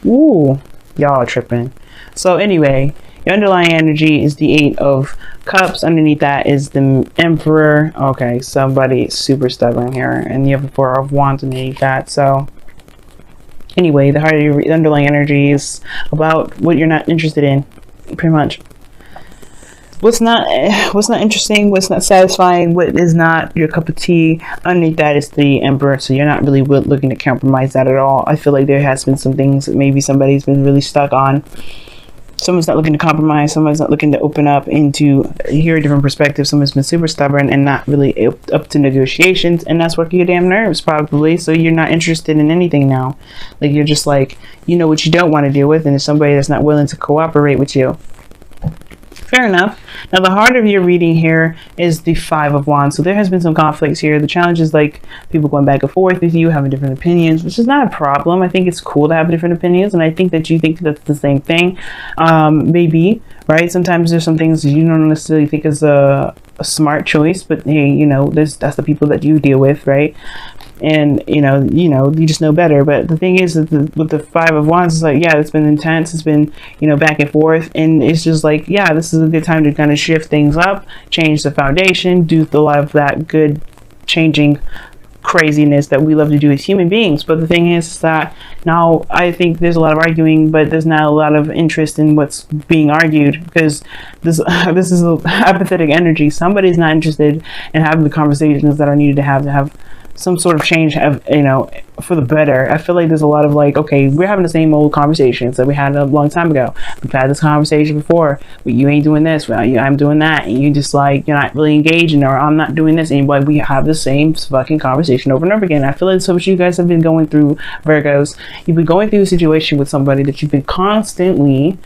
Ooh, y'all are tripping. So anyway, your underlying energy is the Eight of Cups. Underneath that is the Emperor. Okay, somebody super stubborn here. And you have the Four of Wands underneath that. So anyway, the heart of your underlying energy is about what you're not interested in, pretty much. What's not interesting, what's not satisfying, what is not your cup of tea. Underneath that is the Emperor, so you're not really looking to compromise that at all. I feel like there has been some things that maybe somebody's been really stuck on. Someone's not looking to compromise, someone's not looking to open up into hear a different perspective. Someone's been super stubborn and not really up to negotiations, and that's working your damn nerves probably. So you're not interested in anything now. Like, you're just like, you know what you don't want to deal with, and it's somebody that's not willing to cooperate with you. Fair enough. Now, the heart of your reading here is the Five of Wands. So there has been some conflicts here. The challenge is like people going back and forth with you, having different opinions, which is not a problem. I think it's cool to have different opinions, and I think that you think that's the same thing. Maybe, right? Sometimes there's some things you don't necessarily think is a smart choice, but hey, you know, that's the people that you deal with, right? And you just know better. But the thing is that with the Five of Wands, it's like, yeah, it's been intense, it's been, back and forth, and it's just like, yeah, this is a good time to kind of shift things up, change the foundation, do a lot of that good changing craziness that we love to do as human beings. But the thing is that now I think there's a lot of arguing, but there's not a lot of interest in what's being argued, because this is a apathetic energy. Somebody's not interested in having the conversations that are needed to have some sort of change, for the better. I feel like there's a lot of like, okay, we're having the same old conversations that we had a long time ago. We've had this conversation before, but you ain't doing this, well, I'm doing that, and you just like, you're not really engaging, or I'm not doing this, and like, we have the same fucking conversation over and over again. I feel like so much you guys have been going through, Virgos. You've been going through a situation with somebody that you've been constantly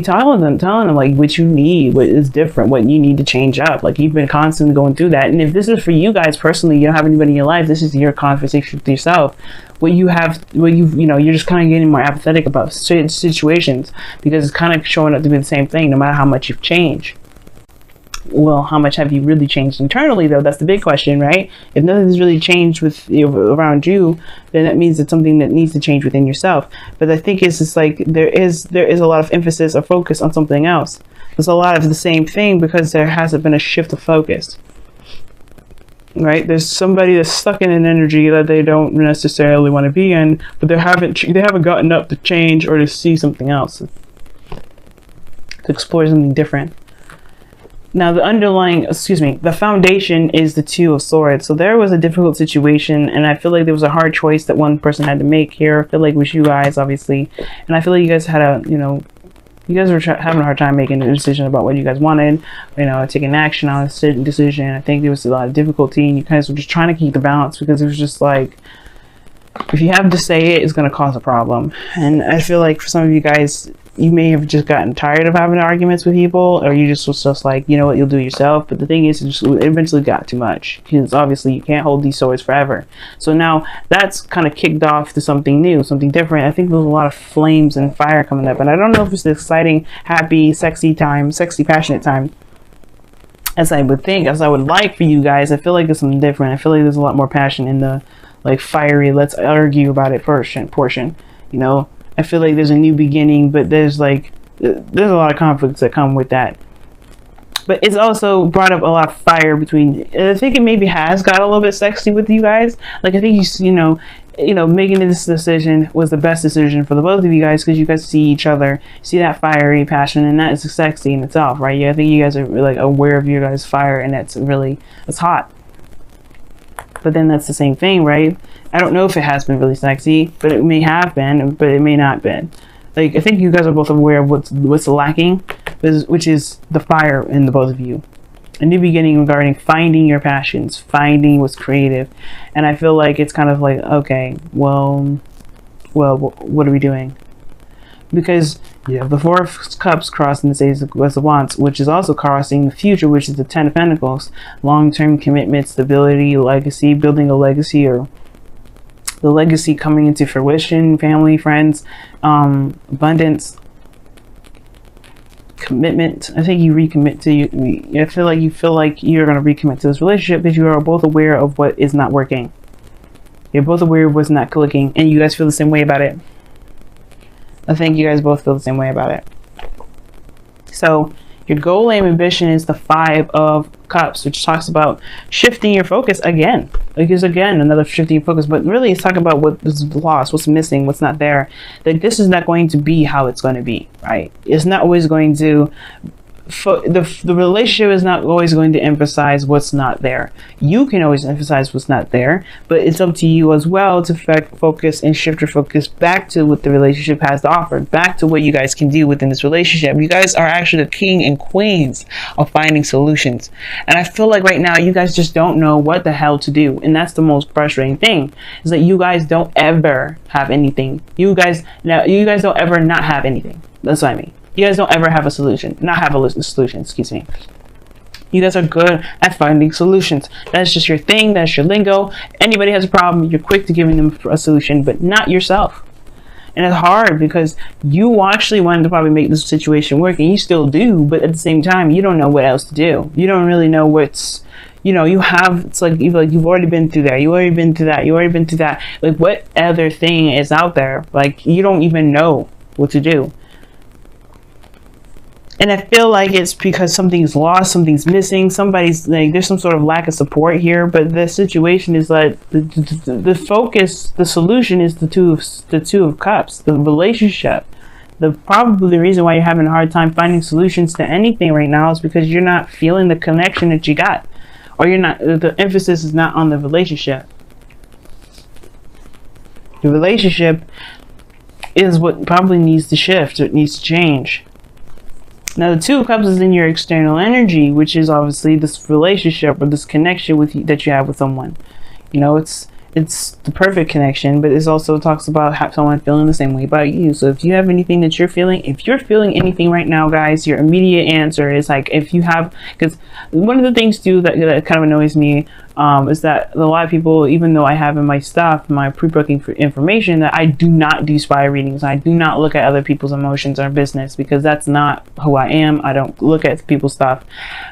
telling them like what you need, what is different, what you need to change up. Like, you've been constantly going through that. And if this is for you guys personally, you don't have anybody in your life, this is your conversation with yourself. You're just kind of getting more apathetic about certain situations, because it's kind of showing up to be the same thing no matter how much you've changed. Well, how much have you really changed internally, though? That's the big question, right? If nothing's really changed with around you, then that means it's something that needs to change within yourself. But I think it's just like there is a lot of emphasis or focus on something else. There's a lot of the same thing because there hasn't been a shift of focus, right? There's somebody that's stuck in an energy that they don't necessarily want to be in, but they haven't gotten up to change or to see something else, to explore something different. Now, the foundation is the Two of Swords. So there was a difficult situation, and I feel like there was a hard choice that one person had to make here. I feel like it was you guys, obviously. And I feel like you guys had you guys were having a hard time making a decision about what you guys wanted, taking action on a certain decision. I think there was a lot of difficulty, and you guys were just trying to keep the balance, because it was just like, if you have to say it, it's going to cause a problem. And I feel like for some of you guys, you may have just gotten tired of having arguments with people, or you just was just like, you know what, you'll do it yourself. But the thing is, it eventually got too much, because obviously you can't hold these swords forever. So now that's kind of kicked off to something new, something different. I think there's a lot of flames and fire coming up, and I don't know if it's the exciting, happy, sexy, passionate time as I would think, as I would like for you guys. I feel like it's something different. I feel like there's a lot more passion in the like fiery, let's argue about it portion. I feel like there's a new beginning, but there's a lot of conflicts that come with that. But it's also brought up a lot of fire between. I think it maybe has got a little bit sexy with you guys. Like, I think making this decision was the best decision for the both of you guys, because you guys see each other, see that fiery passion, and that is sexy in itself, right? Yeah, I think you guys are like aware of your guys' fire, and it's hot. But then that's the same thing, right? I don't know if it has been really sexy, but it may have been, but it may not have been. Like, I think you guys are both aware of what's lacking, which is the fire in the both of you. A new beginning regarding finding your passions, finding what's creative. And I feel like it's kind of like, okay, well, what are we doing? Because you have the Four of Cups crossing the Ace of Wands, which is also crossing the future, which is the Ten of Pentacles. Long-term commitment, stability, legacy, building a legacy, or the legacy coming into fruition, family, friends, abundance, commitment. I think you recommit to you. I feel like you're going to recommit to this relationship, because you are both aware of what is not working. You're both aware of what's not clicking, and you guys feel the same way about it. I think you guys both feel the same way about it. So your goal and ambition is the 5 of Cups, which talks about shifting your focus again. Because again, another shifting your focus, but really it's talking about what is lost, what's missing, what's not there. That this is not going to be how it's going to be, right? It's not always going to the relationship is not always going to emphasize what's not there. You can always emphasize what's not there, but it's up to you as well to focus and shift your focus back to what the relationship has to offer, back to what you guys can do within this relationship. You guys are actually the king and queens of finding solutions, and I feel like right now you guys just don't know what the hell to do, and that's the most frustrating thing, is that you guys don't ever have anything. You guys don't ever not have anything. That's what I mean. You guys don't ever have a solution. Not have a solution, excuse me. You guys are good at finding solutions. That's just your thing. That's your lingo. Anybody has a problem, you're quick to giving them a solution, but not yourself. And it's hard because you actually wanted to probably make this situation work, and you still do, but at the same time, you don't know what else to do. You don't really know what's, you know, it's like you've already been through that. You already been through that. You already been through that. Like, what other thing is out there? Like, you don't even know what to do. And I feel like it's because something's lost, something's missing, somebody's like, there's some sort of lack of support here. But the situation is like the focus, the solution is the two of Cups, the relationship. Probably the reason why you're having a hard time finding solutions to anything right now is because you're not feeling the connection that you got, or the emphasis is not on the relationship. The relationship is what probably needs to shift, or it needs to change. Now, the 2 of Cups is in your external energy, which is obviously this relationship or this connection that you have with someone. You know, it's the perfect connection, but it also talks about someone feeling the same way about you. So if you have anything that you're feeling, if you're feeling anything right now, guys, your immediate answer is like, if you have, because one of the things too that kind of annoys me is that a lot of people, even though I have in my stuff, my pre-booking information, that I do not do spy readings. I do not look at other people's emotions or business, because that's not who I am. I don't look at people's stuff.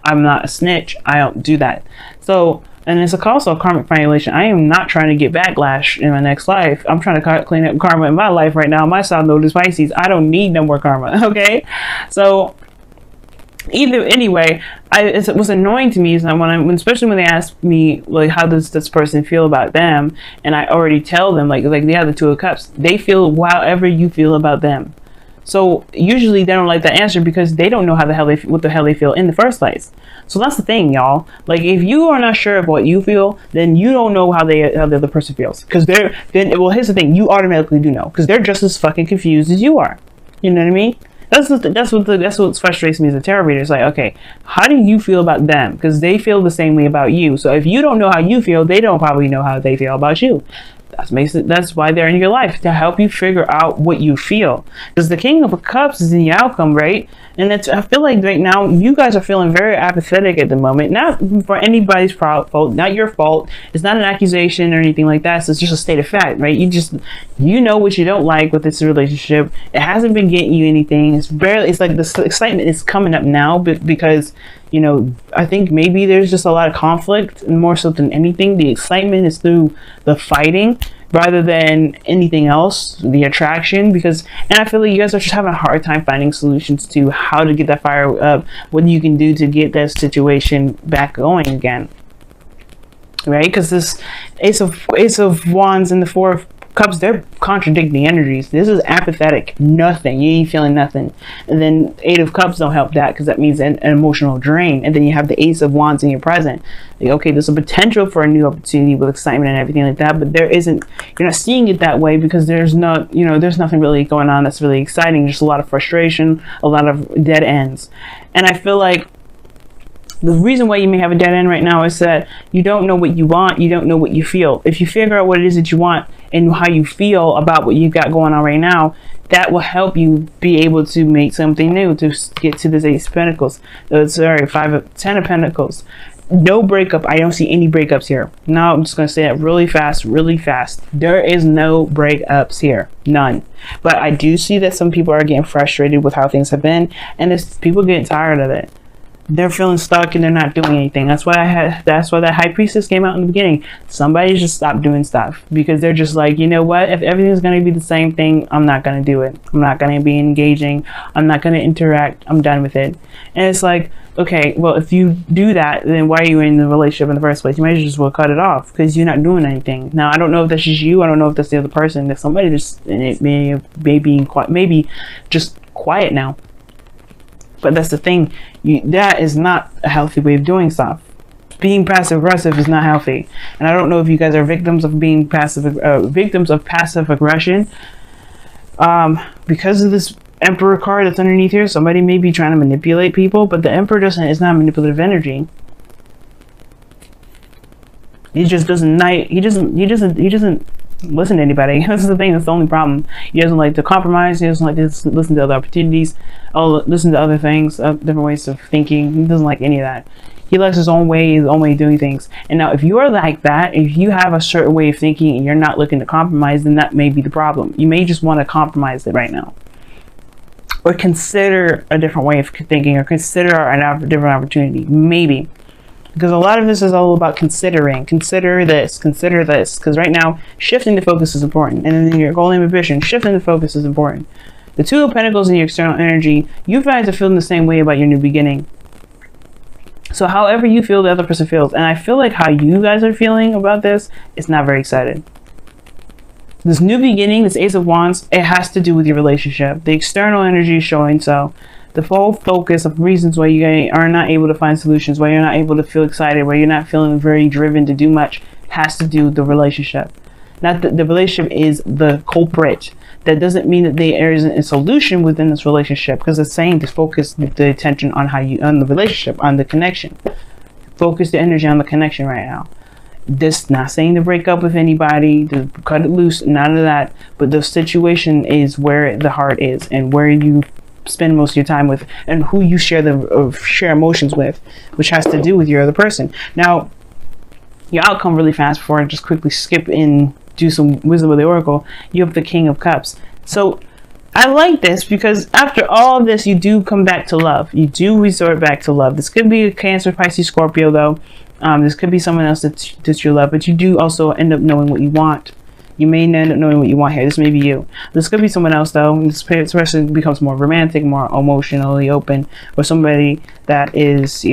I'm not a snitch. I don't do that. So, and it's also a karmic violation. I am not trying to get backlash in my next life. I'm trying to clean up karma in my life right now. My South Node is Pisces. I don't need no more karma. Okay, so anyway, it was annoying to me is that especially when they ask me like, how does this person feel about them, and I already tell them like they have the 2 of Cups. They feel however you feel about them. So usually they don't like that answer because they don't know what the hell they feel in the first place. So that's the thing, y'all. Like, if you are not sure of what you feel, then you don't know how the other person feels. Because well, here's the thing: you automatically do know, because they're just as fucking confused as you are. You know what I mean? That's what frustrates me as a tarot reader. It's like, okay, how do you feel about them? Because they feel the same way about you. So if you don't know how you feel, they don't probably know how they feel about you. That's why they're in your life, to help you figure out what you feel. Because the King of Cups is in the outcome, right? And I feel like right now you guys are feeling very apathetic at the moment. Not for anybody's fault, not your fault. It's not an accusation or anything like that. So it's just a state of fact, right? You know what you don't like with this relationship. It hasn't been getting you anything. It's like the excitement is coming up now, but because, you know, I think maybe there's just a lot of conflict, and more so than anything, the excitement is through the fighting rather than anything else, the attraction. And I feel like you guys are just having a hard time finding solutions to how to get that fire up, what you can do to get that situation back going again, right? Because this Ace of Wands and the 4 of Cups, they're contradicting energies. This is apathetic, nothing. You ain't feeling nothing. And then 8 of Cups don't help that, because that means an emotional drain. And then you have the Ace of Wands in your present. Like, okay, there's a potential for a new opportunity with excitement and everything like that, but you're not seeing it that way, because there's nothing really going on that's really exciting. Just a lot of frustration, a lot of dead ends. And I feel like the reason why you may have a dead end right now is that you don't know what you want, you don't know what you feel. If you figure out what it is that you want and how you feel about what you've got going on right now, that will help you be able to make something new, to get to this 8 of Pentacles. 10 of Pentacles. No breakup. I don't see any breakups here. Now I'm just going to say that really fast, really fast. There is no breakups here. None. But I do see that some people are getting frustrated with how things have been, and people getting tired of it. they're feeling stuck and they're not doing anything. That's why that high priestess came out in the beginning. Somebody just stopped doing stuff because they're just like, you know what, if everything's going to be the same thing, I'm not going to do it. I'm not going to be engaging. I'm not going to interact. I'm done with it. And it's like, okay, well, if you do that, then why are you in the relationship in the first place? You might just well cut it off because you're not doing anything. Now, I don't know if that's just you. I don't know if that's the other person. If somebody just maybe just quiet now. But that's the thing. That is not a healthy way of doing stuff. Being passive aggressive is not healthy. And I don't know if you guys are victims of being passive aggression. Because of this Emperor card that's underneath here, somebody may be trying to manipulate people, but the Emperor is not manipulative energy. He just doesn't listen to anybody. That's the thing. That's the only problem. He doesn't like to compromise. He doesn't like to listen to other opportunities. Listen to other things, different ways of thinking. He doesn't like any of that. He likes his own way of doing things. And now, if you're like that, if you have a certain way of thinking and you're not looking to compromise, then that may be the problem. You may just want to compromise it right now, or consider a different way of thinking, or consider a different opportunity, maybe. Because a lot of this is all about considering. Consider this. Because right now, shifting the focus is important. And then your goal and ambition, shifting the focus is important. The Two of Pentacles in your external energy, you guys are feeling the same way about your new beginning. So however you feel, the other person feels. And I feel like how you guys are feeling about this is not very excited. This new beginning, this Ace of Wands, it has to do with your relationship. The external energy is showing so. The full focus of reasons why you are not able to find solutions, why you're not able to feel excited, why you're not feeling very driven to do much, has to do with the relationship. Not that the relationship is the culprit. That doesn't mean that there isn't a solution within this relationship, because it's saying to focus the attention on on the relationship, on the connection. Focus the energy on the connection right now. This not saying to break up with anybody, to cut it loose, none of that. But the situation is where the heart is, and where you spend most of your time with, and who you share emotions with, which has to do with your other person. Now, your outcome really fast before I just quickly skip in, do some wisdom of the oracle. You have the King of Cups. So I like this because after all of this, you do come back to love. You do resort back to love. This could be a Cancer, Pisces, Scorpio, though. This could be someone else that you love, but you do also end up knowing what you want. You may end up knowing what you want here. This may be you. This could be someone else, though. This person becomes more romantic, more emotionally open, or somebody that is,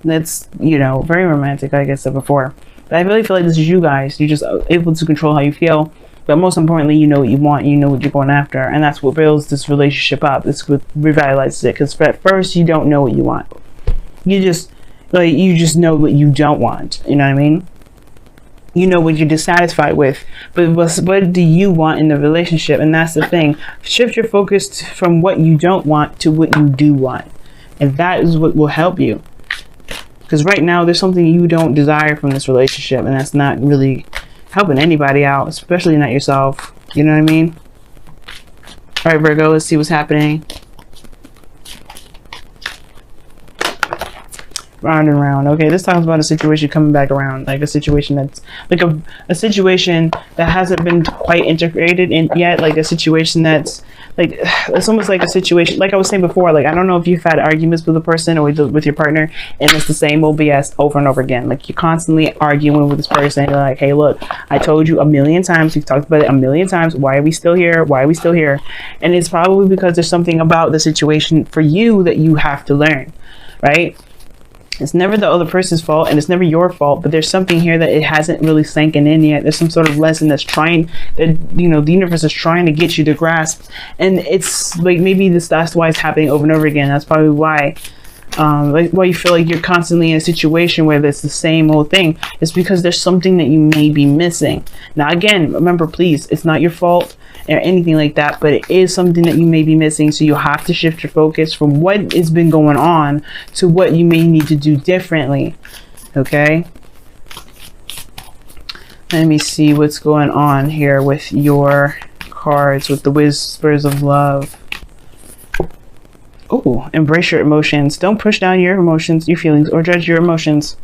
that's, very romantic, like I said before. But I really feel like this is you guys. You're just able to control how you feel. But most importantly, you know what you want. You know what you're going after. And that's what builds this relationship up. This what revitalizes it. Because at first, you don't know what you want. You just know what you don't want. You know what I mean? You know what you're dissatisfied with, but what do you want in the relationship? And that's the thing. Shift your focus from what you don't want to what you do want, and that is what will help you. Because right now there's something you don't desire from this relationship, and that's not really helping anybody out, especially not yourself. You know what I mean? All right, Virgo, let's see what's happening. Round and round. Okay, this talks about a situation coming back around, like a situation that's like a situation that hasn't been quite integrated in yet, like a situation that's like, it's almost like a situation like I was saying before, like I don't know if you've had arguments with a person or with your partner and it's the same old BS over and over again. Like you're constantly arguing with this person. You're like, hey, look, I told you a million times, we've talked about it a million times, why are we still here? Why are we still here? And it's probably because there's something about the situation for you that you have to learn, right? It's never the other person's fault, and it's never your fault, but there's something here that it hasn't really sanken in yet. There's some sort of lesson that's trying, that the universe is trying to get you to grasp, and it's like maybe that's why it's happening over and over again. That's probably why like why you feel like you're constantly in a situation where it's the same old thing. It's because there's something that you may be missing. Now again, remember, please, it's not your fault or anything like that, but it is something that you may be missing. So you have to shift your focus from what has been going on to what you may need to do differently. Okay, let me see what's going on here with your cards, with the Whispers of Love. Oh, embrace your emotions. Don't push down your emotions, your feelings, or judge your emotions.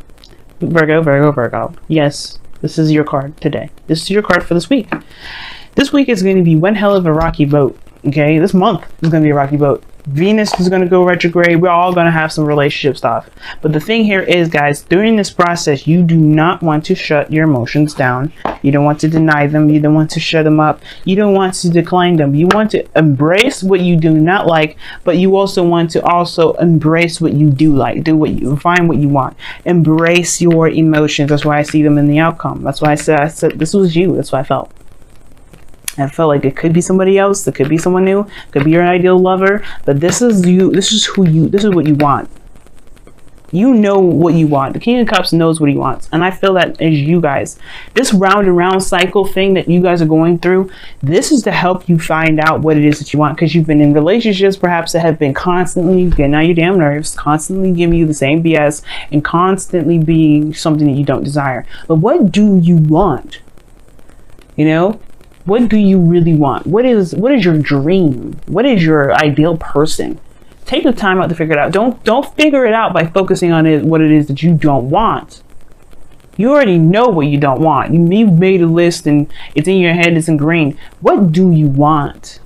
Virgo, Virgo, Virgo. Yes, this is your card today. This is your card for this week. This week is going to be one hell of a rocky boat. Okay, this month is going to be a rocky boat. Venus is going to go retrograde. We're all going to have some relationship stuff. But the thing here is, guys, during this process, you do not want to shut your emotions down. You don't want to deny them. You don't want to shut them up. You don't want to decline them. You want to embrace what you do not like, but you also want to also embrace what you do like. Do what you find what you want. Embrace your emotions. That's why I see them in the outcome. That's why I said this was you. That's what I felt. I felt like it could be somebody else, it could be someone new, it could be your ideal lover, but this is you, this is who you, this is what you want. You know what you want. The King of Cups knows what he wants. And I feel that as you guys, this round and round cycle thing that you guys are going through, this is to help you find out what it is that you want. Because you've been in relationships perhaps that have been constantly getting on your damn nerves, constantly giving you the same BS, and constantly being something that you don't desire. But what do you want? You know? What do you really want? What is your dream? What is your ideal person? Take the time out to figure it out. Don't figure it out by focusing on what it is that you don't want. You already know what you don't want. You've made a list and it's in your head, it's in green. What do you want?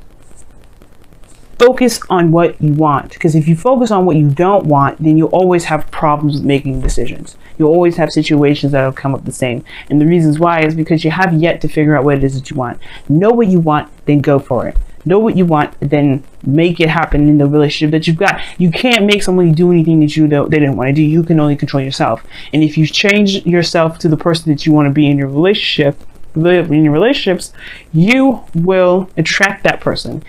Focus on what you want, because if you focus on what you don't want, then you'll always have problems with making decisions. You'll always have situations that'll come up the same. And the reasons why is because you have yet to figure out what it is that you want. Know what you want, then go for it. Know what you want, then make it happen in the relationship that you've got. You can't make somebody do anything that they didn't want to do. You can only control yourself. And if you change yourself to the person that you want to be in your relationship, in your relationships, you will attract that person.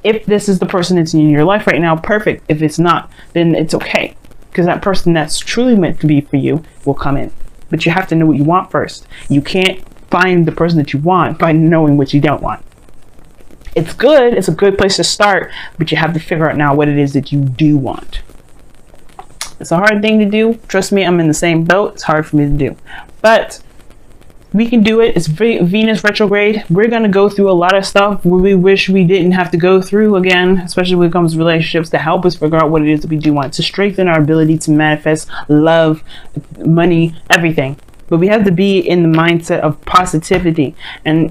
If this is the person that's in your life right now, perfect. If it's not, then it's okay. Because that person that's truly meant to be for you will come in. But you have to know what you want first. You can't find the person that you want by knowing what you don't want. It's good. It's a good place to start. But you have to figure out now what it is that you do want. It's a hard thing to do. Trust me, I'm in the same boat. It's hard for me to do. But we can do it. It's Venus retrograde. We're going to go through a lot of stuff we wish we didn't have to go through again, especially when it comes to relationships, to help us figure out what it is that we do want, to strengthen our ability to manifest love, money, everything. But we have to be in the mindset of positivity. And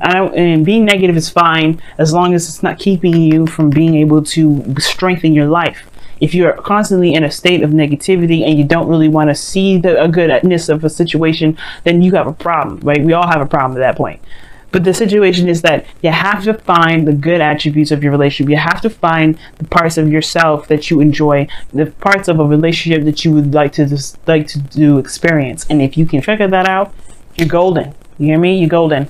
being negative is fine as long as it's not keeping you from being able to strengthen your life. If you're constantly in a state of negativity and you don't really want to see the goodness of a situation, then you have a problem, right? We all have a problem at that point. But the situation is that you have to find the good attributes of your relationship. You have to find the parts of yourself that you enjoy, the parts of a relationship that you would like to experience. And if you can figure that out, you're golden. You hear me? You're golden.